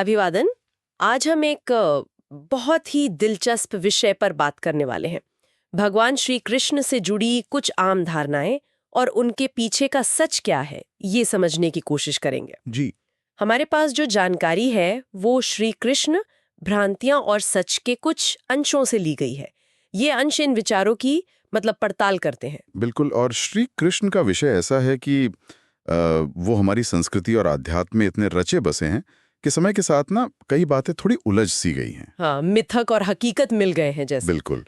अभिवादन। आज हम एक बहुत ही दिलचस्प विषय पर बात करने वाले हैं। भगवान श्री कृष्ण से जुड़ी कुछ आम धारणाएं और उनके पीछे का सच क्या है, ये समझने की कोशिश करेंगे। जी। हमारे पास जो जानकारी है वो श्री कृष्ण, भ्रांतियां और सच के कुछ अंशों से ली गई है। ये अंश इन विचारों की पड़ताल करते हैं। बिल्कुल। और श्री कृष्ण का विषय ऐसा है कि वो हमारी संस्कृति और आध्यात्म में इतने रचे बसे हैं कि समय के साथ ना कई बातें थोड़ी उलझ सी गई हैं। हाँ, मिथक और हकीकत मिल गए हैं जैसे। बिल्कुल।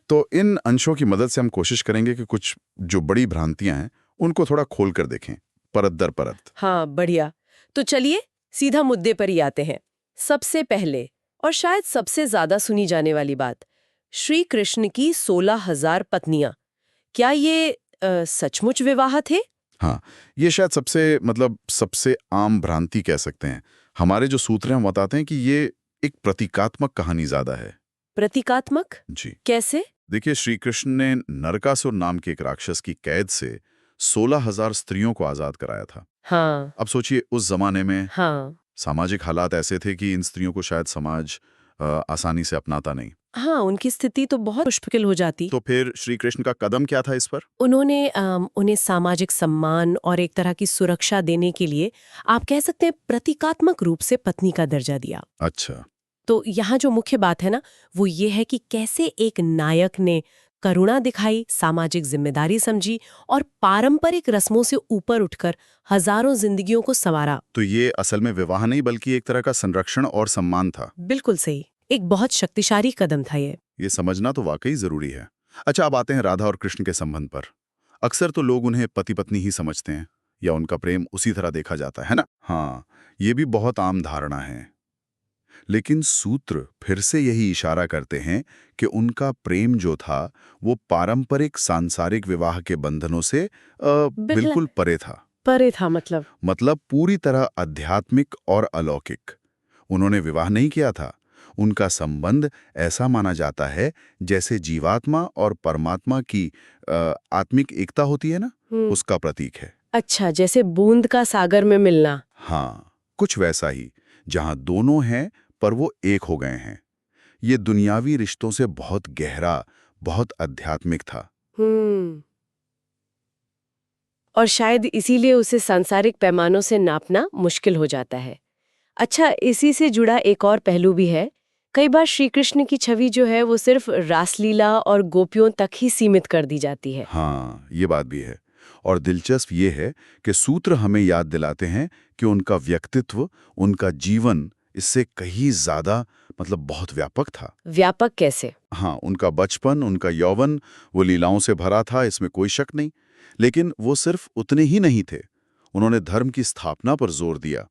तो इन अंशों की मदद से हम कोशिश करेंगे कि कुछ जो बड़ी भ्रांतियां हैं उनको थोड़ा खोल कर देखें, परत दर परत। हाँ, बढ़िया। तो चलिए सीधा मुद्दे पर ही आते हैं। सबसे पहले और शायद सबसे ज्यादा सुनी जाने वाली बात, श्री कृष्ण की 16,000 पत्नियां। क्या ये सचमुच विवाह थे? हाँ, ये शायद सबसे आम भ्रांति कह सकते हैं। हमारे जो सूत्र हैं वो बताते हैं कि ये एक प्रतीकात्मक कहानी ज्यादा है। प्रतीकात्मक? जी। कैसे? देखिए, श्री कृष्ण ने नरकासुर नाम के एक राक्षस की कैद से 16,000 स्त्रियों को आजाद कराया था। हाँ। अब सोचिए, उस जमाने में हाँ। सामाजिक हालात ऐसे थे कि इन स्त्रियों को शायद समाज आसानी से अपनाता नहीं। हाँ, उनकी स्थिति तो बहुत मुश्किल हो जाती। तो फिर श्री कृष्ण का कदम क्या था इस पर? उन्होंने उन्हें सामाजिक सम्मान और एक तरह की सुरक्षा देने के लिए, आप कह सकते हैं, प्रतीकात्मक रूप से पत्नी का दर्जा दिया। अच्छा। तो यहाँ जो मुख्य बात है ना, वो ये है कि कैसे एक नायक ने करुणा दिखाई, सामाजिक जिम्मेदारी समझी और पारंपरिक रस्मों से ऊपर उठकर हजारों जिंदगियों को संवारा। तो ये असल में विवाह नहीं बल्कि एक तरह का संरक्षण और सम्मान था। बिल्कुल सही। एक बहुत शक्तिशाली कदम था ये। ये समझना तो वाकई जरूरी है। अच्छा, अब आते हैं राधा और कृष्ण के संबंध पर। अक्सर तो लोग उन्हें पति पत्नी ही समझते हैं या उनका प्रेम उसी तरह देखा जाता है ना? हाँ, ये भी बहुत आम धारणा है। लेकिन सूत्र फिर से यही इशारा करते हैं कि उनका प्रेम जो था वो पारंपरिक सांसारिक विवाह के बंधनों से बिल्कुल बिल्कुल परे था। परे था मतलब पूरी तरह आध्यात्मिक और अलौकिक। उन्होंने विवाह नहीं किया था। उनका संबंध ऐसा माना जाता है जैसे जीवात्मा और परमात्मा की आत्मिक एकता होती है ना, उसका प्रतीक है। अच्छा, जैसे बूंद का सागर में मिलना। हाँ, कुछ वैसा ही, जहां दोनों हैं पर वो एक हो गए हैं। ये दुनियावी रिश्तों से बहुत गहरा, बहुत आध्यात्मिक था। और शायद इसीलिए उसे सांसारिक पैमानों से नापना मुश्किल हो जाता है। अच्छा, इसी से जुड़ा एक और पहलू भी है। कई बार श्री कृष्ण की छवि जो है वो सिर्फ रासलीला और गोपियों तक ही सीमित कर दी जाती है। हाँ, ये बात भी है। और दिलचस्प ये है कि सूत्र हमें याद दिलाते हैं कि उनका व्यक्तित्व, उनका जीवन इससे कहीं ज्यादा बहुत व्यापक था। व्यापक कैसे? हाँ, उनका बचपन, उनका यौवन, वो लीलाओं से भरा था, इसमें कोई शक नहीं। लेकिन वो सिर्फ उतने ही नहीं थे। उन्होंने धर्म की स्थापना पर जोर दिया।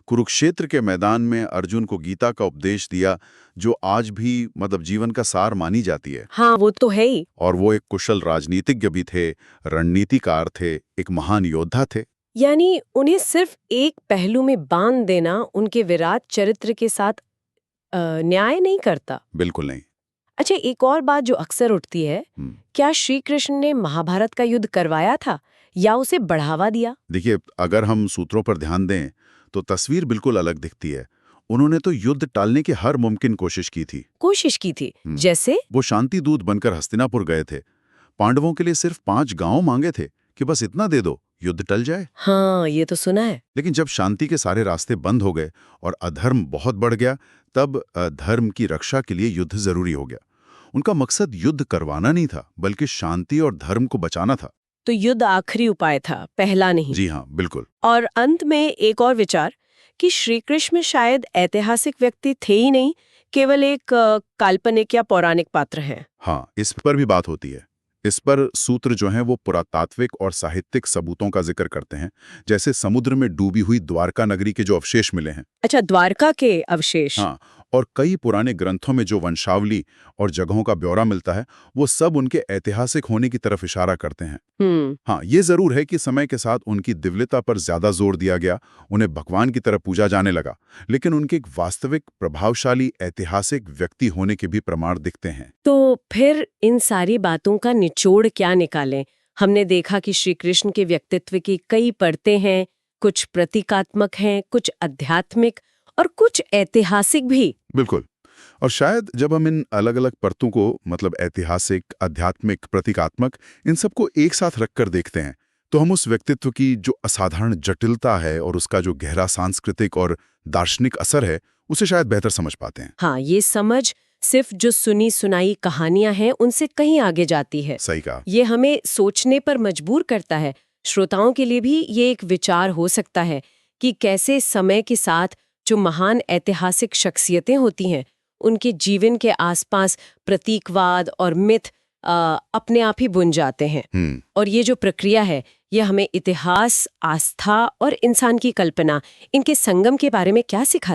कुरुक्षेत्र के मैदान में अर्जुन को गीता का उपदेश दिया, जो आज भी जीवन का सार मानी जाती है। हाँ, वो तो है ही। और वो एक कुशल राजनीतिज्ञ भी थे, रणनीतिकार थे, एक महान योद्धा थे। यानी उन्हें सिर्फ एक पहलू में बांध देना उनके विराट चरित्र के साथ न्याय नहीं करता। बिल्कुल नहीं। अच्छा, एक और बात जो अक्सर उठती है, हम्म। क्या श्री कृष्ण ने महाभारत का युद्ध करवाया था या उसे बढ़ावा दिया? देखिए, अगर हम सूत्रों पर ध्यान दें तो तस्वीर बिल्कुल अलग दिखती है। उन्होंने तो युद्ध टालने की हर मुमकिन कोशिश की थी। कोशिश की थी? जैसे? वो शांति दूत बनकर हस्तिनापुर गए थे। पांडवों के लिए सिर्फ 5 गांव मांगे थे कि बस इतना दे दो, युद्ध टल जाए। हाँ, ये तो सुना है। लेकिन जब शांति के सारे रास्ते बंद हो गए और अधर्म बहुत बढ़ गया, तब धर्म की रक्षा के लिए युद्ध जरूरी हो गया। उनका मकसद युद्ध करवाना नहीं था, बल्कि शांति और धर्म को बचाना था। तो युद्ध आखिरी उपाय था, पहला नहीं। जी हाँ, बिल्कुल। और अंत में एक और विचार कि श्री कृष्ण शायद ऐतिहासिक व्यक्ति थे ही नहीं, केवल एक काल्पनिक या पौराणिक पात्र हैं। हाँ, इस पर भी बात होती है। इस पर सूत्र जो हैं वो पुरातात्विक और साहित्यिक सबूतों का जिक्र करते हैं, जैसे समुद्र में डूबी हुई द्वारका नगरी के जो अवशेष मिले हैं। अच्छा, द्वारका के अवशेष। हाँ, और कई पुराने ग्रंथों में जो वंशावली और जगहों का ब्यौरा मिलता है, वो सब उनके ऐतिहासिक होने की तरफ इशारा करते हैं। हाँ, ये जरूर है कि समय के साथ उनकी दिव्यता पर ज्यादा जोर दिया गया, उन्हें भगवान की तरह पूजा जाने लगा, लेकिन उनके एक वास्तविक प्रभावशाली ऐतिहासिक व्यक्ति होने के भी प्रमाण दिखते हैं। तो फिर इन सारी बातों का निचोड़ क्या निकालें? हमने देखा कि श्री कृष्ण के व्यक्तित्व की कई परतें हैं, कुछ प्रतीकात्मक हैं, कुछ आध्यात्मिक और कुछ ऐतिहासिक भी। बिल्कुल। और शायद जब हम इन अलग अलग परतों को मतलब ऐतिहासिक, आध्यात्मिक, प्रतीकात्मक, इन सबको एक साथ रखकर देखते हैं तो हम उस व्यक्तित्व की जो असाधारण जटिलता है और उसका जो गहरा सांस्कृतिक और दार्शनिक असर है उसे शायद बेहतर समझ पाते हैं। हाँ, ये समझ सिर्फ जो सुनी सुनाई कहानियां हैं उनसे कहीं आगे जाती है। सही कहा। ये हमें सोचने पर मजबूर करता है। श्रोताओं के लिए भी ये एक विचार हो सकता है कि कैसे समय के साथ जो महान ऐतिहासिक शख्सियतें होती हैं उनके जीवन के आसपास प्रतीकवाद और मिथ अपने आप ही बुन जाते हैं। और ये जो प्रक्रिया है ये हमें इतिहास, आस्था और इंसान की कल्पना, इनके संगम के बारे में क्या सिखाती है?